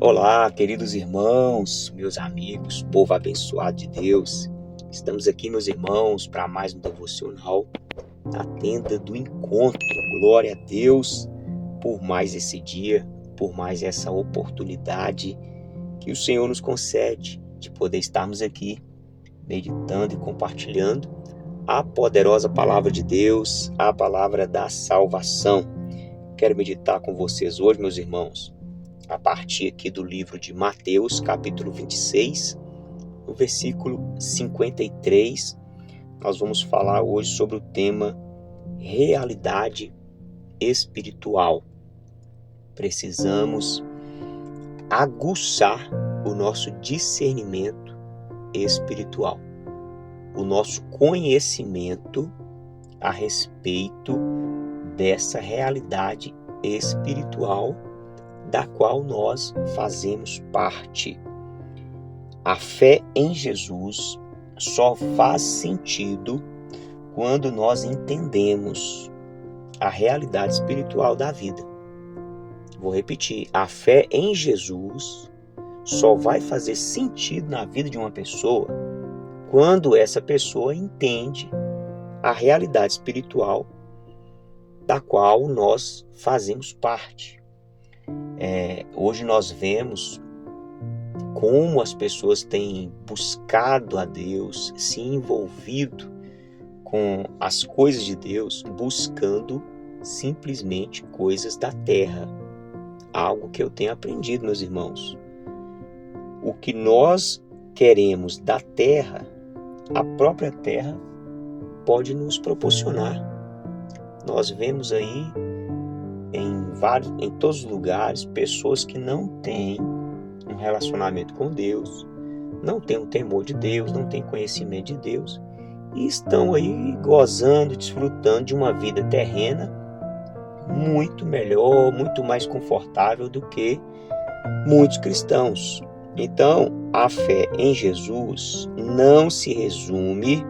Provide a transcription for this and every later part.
Olá, queridos irmãos, meus amigos, povo abençoado de Deus. Estamos aqui, meus irmãos, para mais um devocional na tenda do encontro. Glória a Deus por mais esse dia, por mais essa oportunidade que o Senhor nos concede de poder estarmos aqui meditando e compartilhando a poderosa palavra de Deus, a palavra da salvação. Quero meditar com vocês hoje, meus irmãos, a partir aqui do livro de Mateus, capítulo 26, no versículo 53, nós vamos falar hoje sobre o tema realidade espiritual. Precisamos aguçar o nosso discernimento espiritual, o nosso conhecimento a respeito dessa realidade espiritual da qual nós fazemos parte. A fé em Jesus só faz sentido quando nós entendemos a realidade espiritual da vida. Vou repetir, a fé em Jesus só vai fazer sentido na vida de uma pessoa quando essa pessoa entende a realidade espiritual da qual nós fazemos parte. Hoje nós vemos como as pessoas têm buscado a Deus, se envolvido com as coisas de Deus, buscando simplesmente coisas da terra. Algo que eu tenho aprendido, meus irmãos. O que nós queremos da terra, a própria terra pode nos proporcionar. Nós vemos aí em todos os lugares, pessoas que não têm um relacionamento com Deus, não têm um temor de Deus, não têm conhecimento de Deus, e estão aí gozando, desfrutando de uma vida terrena muito melhor, muito mais confortável do que muitos cristãos. Então, a fé em Jesus não se resume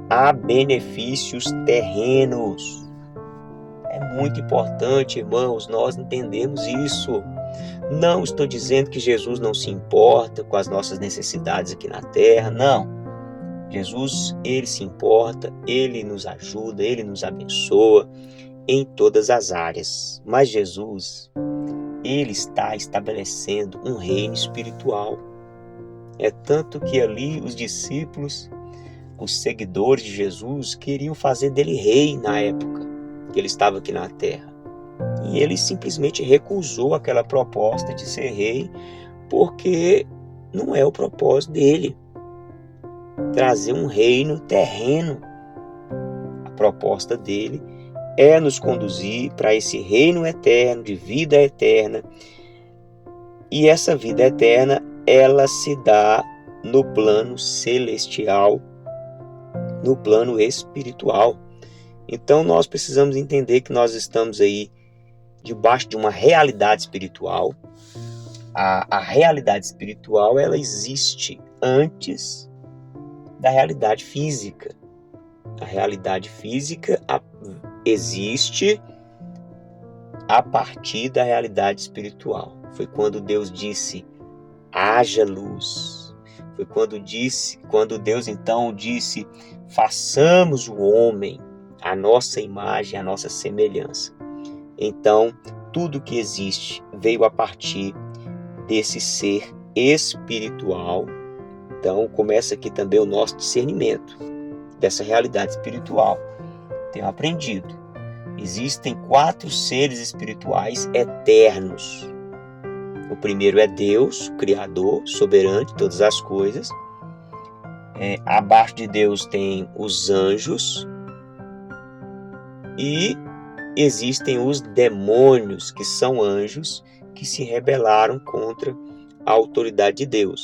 a benefícios terrenos. É muito importante, irmãos, nós entendemos isso. Não estou dizendo que Jesus não se importa com as nossas necessidades aqui na terra, não. Jesus, ele se importa, ele nos ajuda, ele nos abençoa em todas as áreas. Mas Jesus, ele está estabelecendo um reino espiritual. É tanto que ali os discípulos, os seguidores de Jesus, queriam fazer dele rei na época que ele estava aqui na terra. E ele simplesmente recusou aquela proposta de ser rei, porque não é o propósito dele trazer um reino terreno. A proposta dele é nos conduzir para esse reino eterno, de vida eterna. E essa vida eterna, ela se dá no plano celestial, no plano espiritual. Então nós precisamos entender que nós estamos aí debaixo de uma realidade espiritual. A realidade espiritual, ela existe antes da realidade física. A realidade física existe a partir da realidade espiritual. Foi quando Deus disse, haja luz. Foi quando Deus então disse, façamos o homem a nossa imagem, a nossa semelhança. Então, tudo que existe veio a partir desse ser espiritual. Então, começa aqui também o nosso discernimento dessa realidade espiritual. Tenho aprendido. Existem 4 seres espirituais eternos. O primeiro é Deus, o Criador, soberano de todas as coisas. Abaixo de Deus tem os anjos. E existem os demônios, que são anjos que se rebelaram contra a autoridade de Deus.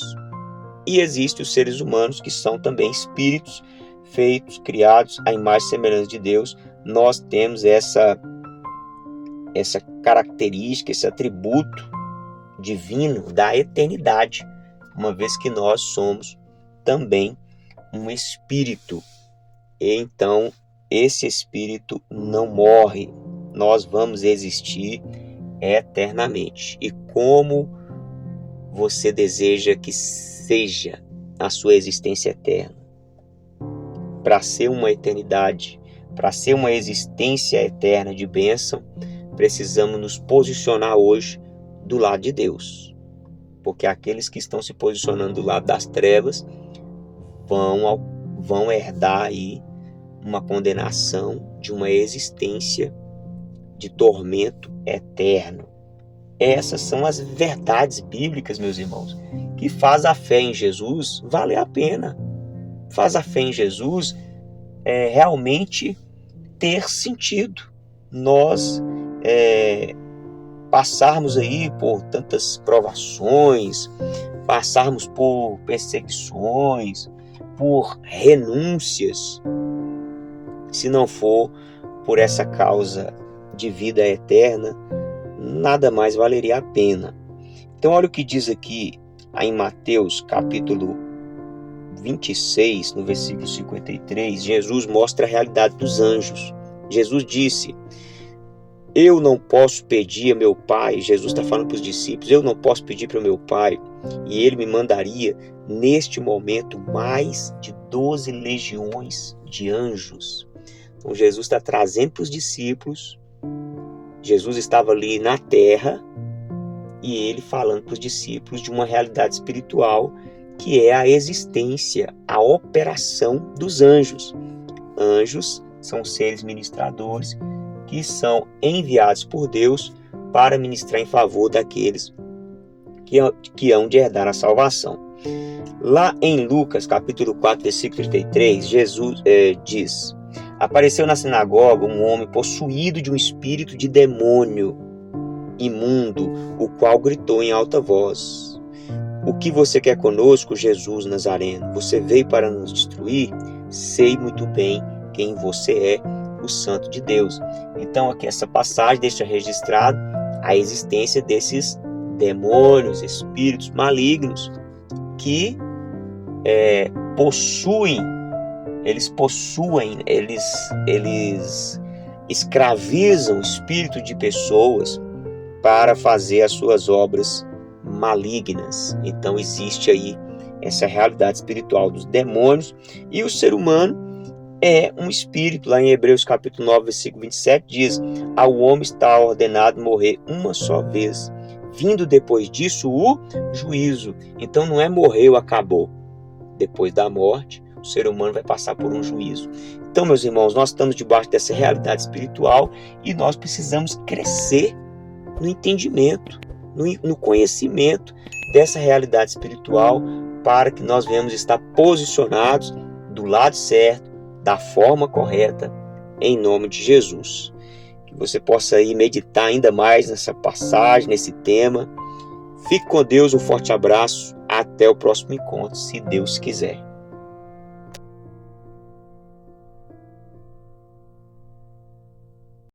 E existem os seres humanos, que são também espíritos feitos, criados à imagem e semelhança de Deus. Nós temos essa característica, esse atributo divino da eternidade, uma vez que nós somos também um espírito. E então, esse espírito não morre, nós vamos existir eternamente. E como você deseja que seja a sua existência eterna? Para ser uma eternidade, para ser uma existência eterna de bênção, precisamos nos posicionar hoje do lado de Deus. Porque aqueles que estão se posicionando do lado das trevas vão herdar aí uma condenação de uma existência de tormento eterno. Essas são as verdades bíblicas, meus irmãos, que faz a fé em Jesus valer a pena. Faz a fé em Jesus realmente ter sentido. Nós passarmos aí por tantas provações, passarmos por perseguições, por renúncias, se não for por essa causa de vida eterna, nada mais valeria a pena. Então olha o que diz aqui em Mateus capítulo 26, no versículo 53, Jesus mostra a realidade dos anjos. Jesus disse: eu não posso pedir a meu Pai, Jesus está falando para os discípulos, eu não posso pedir para o meu Pai, e Ele me mandaria neste momento mais de 12 legiões de anjos. Então Jesus está trazendo para os discípulos, Jesus estava ali na terra, e Ele falando para os discípulos de uma realidade espiritual, que é a existência, a operação dos anjos. Anjos são seres ministradores que são enviados por Deus para ministrar em favor daqueles que hão de herdar a salvação. Lá em Lucas, capítulo 4, versículo 33, Jesus diz: apareceu na sinagoga um homem possuído de um espírito de demônio imundo, o qual gritou em alta voz: o que você quer conosco, Jesus Nazareno? Você veio para nos destruir? Sei muito bem quem você é, o Santo de Deus. Então aqui essa passagem deixa registrado a existência desses demônios, espíritos malignos que eles escravizam o espírito de pessoas para fazer as suas obras malignas. Então existe aí essa realidade espiritual dos demônios, e o ser humano é um espírito. Lá em Hebreus capítulo 9, versículo 27 diz: ao homem está ordenado morrer uma só vez, vindo depois disso o juízo. Então não é morreu, acabou. Depois da morte, o ser humano vai passar por um juízo. Então, meus irmãos, nós estamos debaixo dessa realidade espiritual e nós precisamos crescer no entendimento, no conhecimento dessa realidade espiritual, para que nós venhamos estar posicionados do lado certo, da forma correta, em nome de Jesus. Que você possa aí meditar ainda mais nessa passagem, nesse tema. Fique com Deus, um forte abraço, até o próximo encontro, se Deus quiser.